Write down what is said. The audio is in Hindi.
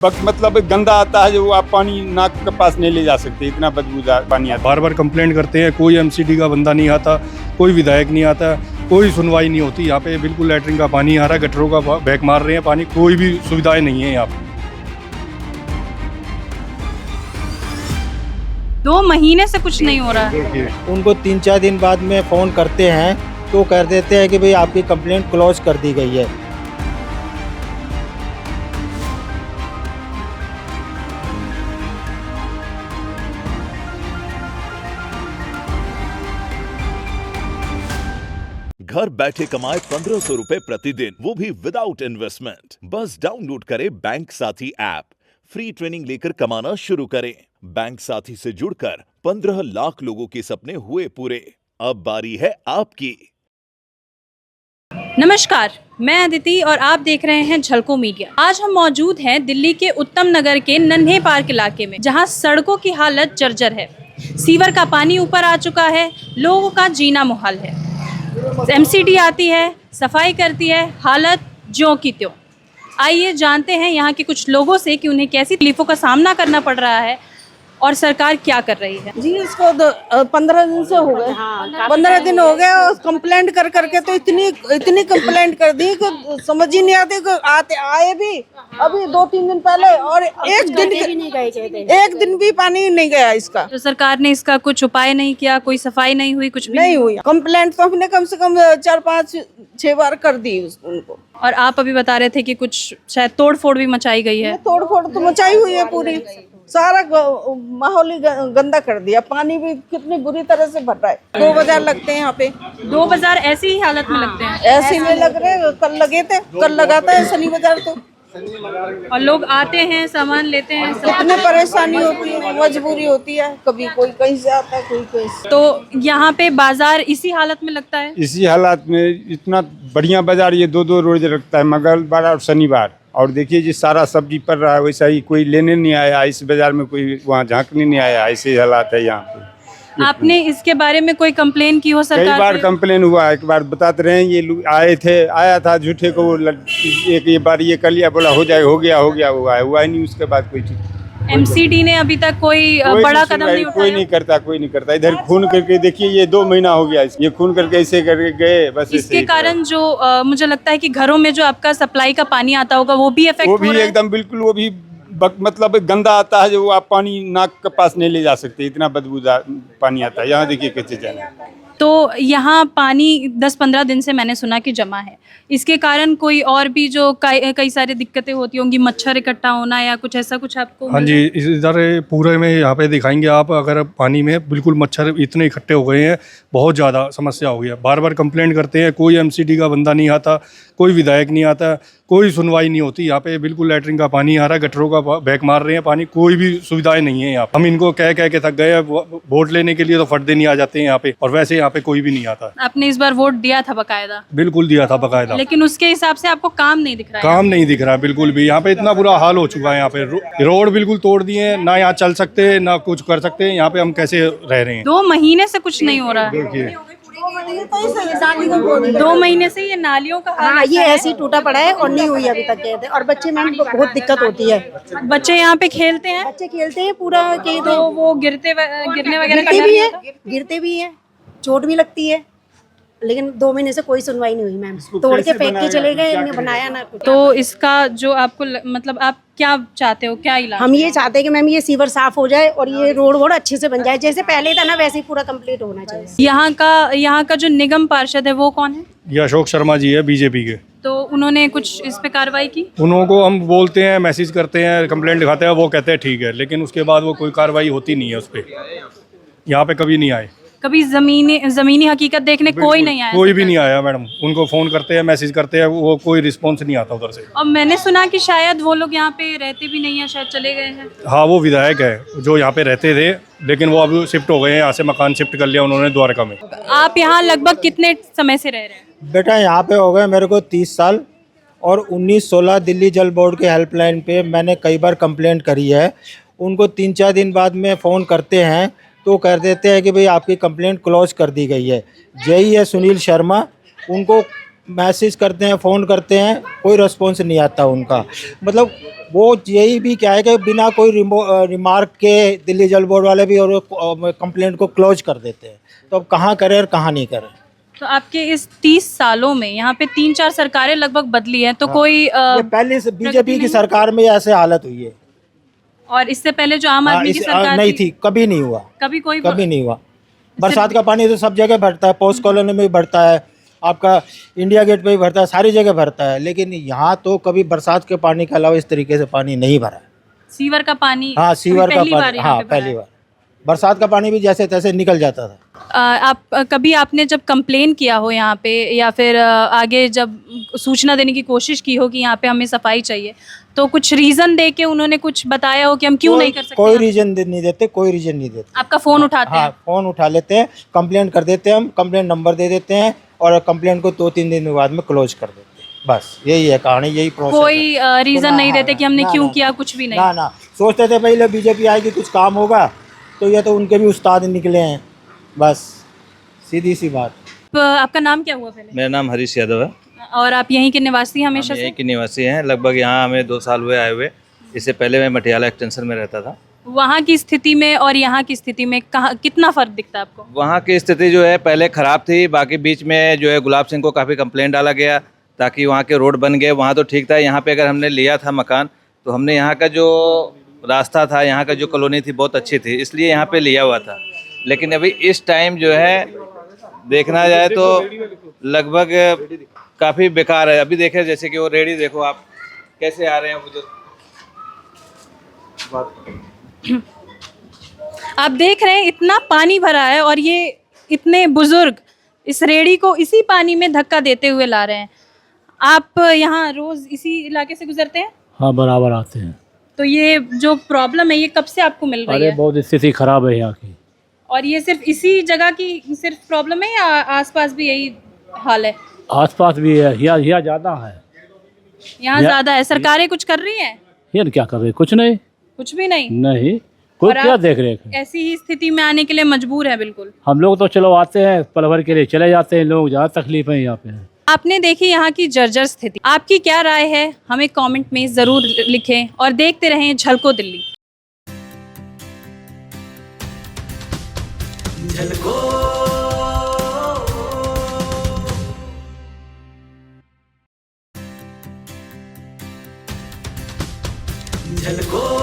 मतलब गंदा आता है, जो आप पानी नाक के पास नहीं ले जा सकते, इतना बदबूदार पानी आता है। बार बार कंप्लेंट करते हैं, कोई एमसीडी का बंदा नहीं आता, कोई विधायक नहीं आता, कोई सुनवाई नहीं होती। यहाँ पे बिल्कुल लैटरिन का पानी आ रहा है, गटरों का बैक मार रहे हैं पानी, कोई भी सुविधाएं नहीं है यहाँ पे। 2 महीने से कुछ नहीं हो रहा है। उनको 3-4 दिन बाद में फ़ोन करते हैं तो कह देते हैं कि भाई आपकी कंप्लेंट क्लोज कर दी गई है। घर बैठे कमाए 1500 रुपए प्रतिदिन, वो भी विदाउट इन्वेस्टमेंट। बस डाउनलोड करें बैंक साथी ऐप, फ्री ट्रेनिंग लेकर कमाना शुरू करें। बैंक साथी से जुड़कर 15 लाख लोगों के सपने हुए पूरे। अब बारी है आपकी। नमस्कार, मैं अदिति और आप देख रहे हैं झलको मीडिया। आज हम मौजूद हैं दिल्ली के उत्तम नगर के नन्हे पार्क इलाके में, जहां सड़कों की हालत जर्जर है। सीवर का पानी ऊपर आ चुका है, लोगों का जीना मुहाल है। एमसीडी आती है, सफाई करती है, हालत ज्यों की त्यों। आइए जानते हैं यहाँ के कुछ लोगों से कि उन्हें कैसी तकलीफों का सामना करना पड़ रहा है और सरकार क्या कर रही है। जी, इसको 15 दिन से हो गए। 15 दिन हो गए और कंप्लेंट कर करके तो इतनी कंप्लेंट कर दी कि समझ ही नहीं आती कि आए भी अभी 2-3 दिन पहले और एक दिन भी पानी नहीं गया इसका। तो सरकार ने इसका कुछ उपाय नहीं किया, कोई सफाई नहीं हुई, कुछ भी नहीं हुई। कंप्लेंट तो हमने कम से कम 4-5-6 बार कर दी उनको। और आप अभी बता रहे थे कि कुछ शायद तोड़ फोड़ भी मचाई गई है। तोड़ फोड़ तो मचाई हुई है, पूरी सारा माहौल ही गंदा कर दिया। पानी भी कितनी बुरी तरह से भर रहा है। 2 बाजार लगते हैं यहाँ पे। 2 बाजार ऐसी ही हालत में लगते हैं। ऐसे में लग रहे, कल लगे थे, कल लगाता है शनि बाजार तो। और लोग आते हैं, सामान लेते हैं, कितनी परेशानी होती है, मजबूरी होती है। कभी कोई कहीं से आता है, कोई कहीं से। तो यहाँ पे बाजार इसी हालत में लगता है। इसी हालात में इतना बढ़िया बाजार ये 2-2 रोज लगता है, मंगलवार और शनिवार। और देखिए जी, सारा सब्जी पड़ रहा है, वैसा ही कोई लेने नहीं आया इस बाजार में, कोई वहाँ झांकने नहीं आया। ऐसे हालात है यहाँ पे। आपने इसके बारे में कोई कंप्लेन की हो सरकार कई बार से? कंप्लेन हुआ, एक बार बताते रहे, ये लोग आया था झूठे को, एक ये बार ये कर लिया, बोला हो जाए, हो गया हुआ ही नहीं। उसके बाद कोई चीज एमसीडी ने अभी तक कोई बड़ा कदम नहीं उठाया। कोई नहीं करता। इधर खून करके देखिए, ये 2 महीना हो गया, ये खून करके ऐसे करके गए बस। इसके कारण जो मुझे लगता है कि घरों में जो आपका सप्लाई का पानी आता होगा वो भी इफेक्ट वो हो भी रहा है। एकदम बिल्कुल, वो भी मतलब गंदा आता है, जो आप पानी नाक के पास नहीं ले जा सकते, इतना बदबूदार पानी आता है। यहाँ देखिए कैसे जाना है। तो यहाँ पानी 10-15 दिन से मैंने सुना कि जमा है। इसके कारण कोई और भी जो कई सारी दिक्कतें होती होंगी, मच्छर इकट्ठा होना या कुछ ऐसा कुछ आपको? हाँ जी, इधर पूरे में यहाँ पे दिखाएंगे आप। अगर पानी में बिल्कुल मच्छर इतने इकट्ठे हो गए हैं, बहुत ज़्यादा समस्या हो गई है। बार बार कंप्लेंट करते हैं, कोई एमसीडी का बंदा नहीं आता, कोई विधायक नहीं आता, कोई सुनवाई नहीं होती। यहाँ पे बिल्कुल लैटरिन का पानी आ रहा है, गटरों का बैक मार रहे हैं पानी, कोई भी सुविधाएं नहीं है यहाँ पे। हम इनको कह के थक गए हैं। वोट लेने के लिए तो फट देने आ जाते हैं यहाँ पे, और वैसे यहाँ पे कोई भी नहीं आता। आपने इस बार वोट दिया था बकायदा? बिल्कुल दिया था बकायदा, लेकिन उसके हिसाब से आपको काम नहीं दिख रहा है। काम नहीं दिख रहा है बिल्कुल भी। यहाँ पे इतना बुरा हाल हो चुका है। यहाँ पे रोड बिल्कुल तोड़ दिए हैं, ना यहाँ चल सकते हैं ना कुछ कर सकते हैं। यहाँ पे हम कैसे रह रहे हैं? 2 महीने से कुछ नहीं हो रहा है। देखिए 2 महीने से ये नालियों का हाल हाँ, ये ऐसा है। ऐसे ही टूटा पड़ा है और नहीं हुई अभी तक कहते। और बच्चे मैम बहुत दिक्कत होती है। बच्चे यहाँ पे खेलते हैं बच्चे खेलते हैं पूरा कहीं तो वो गिरने वगैरह का गिरते डर भी नहीं है, होता? गिरते भी है, चोट भी लगती है। लेकिन 2 महीने से कोई सुनवाई नहीं हुई मैम। तोड़ के फेंक के चले गए, इन्हें बनाया ना कुछ। तो इसका जो आपको मतलब आप क्या चाहते हो, क्या इलाज? हम ये चाहते हैं कि मैम ये सीवर साफ हो जाए और ये रोड वोड अच्छे से बन जाए, जैसे पहले था ना वैसे ही पूरा कंप्लीट होना चाहिए। यहाँ का जो निगम पार्षद है वो कौन है? ये अशोक शर्मा जी है, बीजेपी के। तो उन्होंने कुछ इस पे कार्रवाई की? उनको हम बोलते हैं, मैसेज करते हैं, कंप्लेंट दिखाते हैं, वो कहते हैं ठीक है, लेकिन उसके बाद वो कोई कार्रवाई होती नहीं है उस पर। यहाँ पे कभी नहीं आए। कभी जमीनी हकीकत देखने कोई नहीं आया? कोई भी नहीं आया मैडम। उनको फोन करते हैं, मैसेज करते हैं, वो कोई रिस्पॉन्स नहीं आता उधर से। और मैंने सुना कि शायद वो लोग यहाँ पे रहते भी नहीं है, शायद चले गए हैं। हाँ, वो विधायक है जो यहाँ पे रहते थे, लेकिन वो अभी शिफ्ट हो गए हैं। यहाँ से मकान शिफ्ट कर लिया उन्होंने द्वारका में। आप यहाँ लगभग कितने समय से रह रहे हैं? बेटा यहाँ पे हो गए मेरे को 30 साल। और 19-16 दिल्ली जल बोर्ड के हेल्पलाइन पे मैंने कई बार कंप्लेंट करी है। उनको 3-4 दिन बाद में फ़ोन करते हैं तो कह देते हैं कि भाई आपकी कंप्लेंट क्लोज कर दी गई है। जेई है सुनील शर्मा, उनको मैसेज करते हैं, फ़ोन करते हैं, कोई रिस्पॉन्स नहीं आता उनका। मतलब वो यही भी क्या है कि बिना कोई रिमार्क के दिल्ली जल बोर्ड वाले भी और कंप्लेंट को क्लोज कर देते हैं। तो अब कहाँ करें और कहाँ नहीं करें। तो आपके इस 30 सालों में यहाँ पे 3-4 सरकारें लगभग बदली हैं, तो कोई ये पहले से बीजेपी की सरकार में ऐसे हालत हुई है। और इससे पहले जो आम आदमी की सरकार नहीं थी, कभी नहीं हुआ, कभी नहीं हुआ। बरसात का पानी तो सब जगह भरता है, पोस्ट कॉलोनी में भी भरता है, आपका इंडिया गेट पे भी भरता है, सारी जगह भरता है, लेकिन यहाँ तो कभी बरसात के पानी के अलावा इस तरीके से पानी नहीं भरा है। सीवर का पानी, हाँ, सीवर का पानी, हाँ पे भरा पहली है। बार। बरसात का पानी भी जैसे तैसे निकल जाता था। आप कभी आपने जब कंप्लेन किया हो यहाँ पे, या फिर आगे जब सूचना देने की कोशिश की हो कि यहाँ पे हमें सफाई चाहिए, तो कुछ रीजन दे के उन्होंने कुछ बताया हो कि हम क्यों नहीं कर सकते? कोई रीजन नहीं देते, कोई रीजन नहीं देते। आपका फोन उठाते हाँ, हैं? फोन उठा लेते हैं, कंप्लेंट कर देते हैं, हम कंप्लेंट नंबर दे देते हैं और कंप्लेंट को 2-3 दिन बाद में क्लोज कर देते हैं। बस यही है कहानी, यही प्रोसेस। कोई रीजन नहीं देते कि हमने क्यों किया, कुछ भी नहीं? ना, सोचते थे पहले बीजेपी आएगी कुछ काम होगा, तो ये तो उनके भी उस्ताद निकले हैं, बस सीधी सी बात। आपका नाम क्या हुआ पहले? मेरा नाम हरीश यादव है। और आप यहीं के निवासी हमेशा हम यहीं से? के निवासी हैं, लगभग यहाँ हमें 2 साल हुए आए हुए। इससे पहले मैं मटियाला एक्सटेंशन में रहता था। वहाँ की स्थिति में और यहाँ की स्थिति में कहाँ कितना फर्क दिखता है आपको? वहाँ की स्थिति जो है पहले ख़राब थी, बाकी बीच में जो है गुलाब सिंह को काफ़ी कंप्लेंट डाला गया ताकि वहाँ के रोड बन गए, वहाँ तो ठीक था। यहाँ पे अगर हमने लिया था मकान तो हमने यहाँ का जो रास्ता था, यहाँ का जो कॉलोनी थी बहुत अच्छी थी, इसलिए यहाँ पे लिया हुआ था। लेकिन अभी इस टाइम जो है देखना जाए तो लगभग काफ़ी बेकार है। अभी देखें जैसे कि वो रेडी देखो आप कैसे आ रहे हैं उधर। आप देख रहे हैं इतना पानी भरा है और ये इतने बुजुर्ग इस रेड़ी को इसी पानी में धक्का देते हुए ला रहे हैं। आप यहाँ रोज इसी इलाके से गुजरते हैं? हाँ, बराबर आते हैं। तो ये जो प्रॉब्लम है ये कब से आपको मिल रही अरे है? बहुत स्थिति खराब है यहाँ की। और ये सिर्फ इसी जगह की सिर्फ प्रॉब्लम है या आसपास भी यही हाल है? आसपास भी है, यहाँ ज़्यादा है। यहाँ ज्यादा है। सरकारें कुछ कर रही हैं? यहाँ क्या कर रहे? कुछ नहीं। कुछ भी नहीं? नहीं, कोई और क्या आप देख रेख है। ऐसी ही स्थिति में आने के लिए मजबूर है? बिल्कुल। हम लोग तो चलो आते हैं पल भर के लिए चले जाते हैं, लोग ज़्यादा तकलीफ है यहाँ पे। आपने देखी यहाँ की जर्जर स्थिति, आपकी क्या राय है हमें कमेंट में जरूर लिखें और देखते रहें झलको दिल्ली। झलको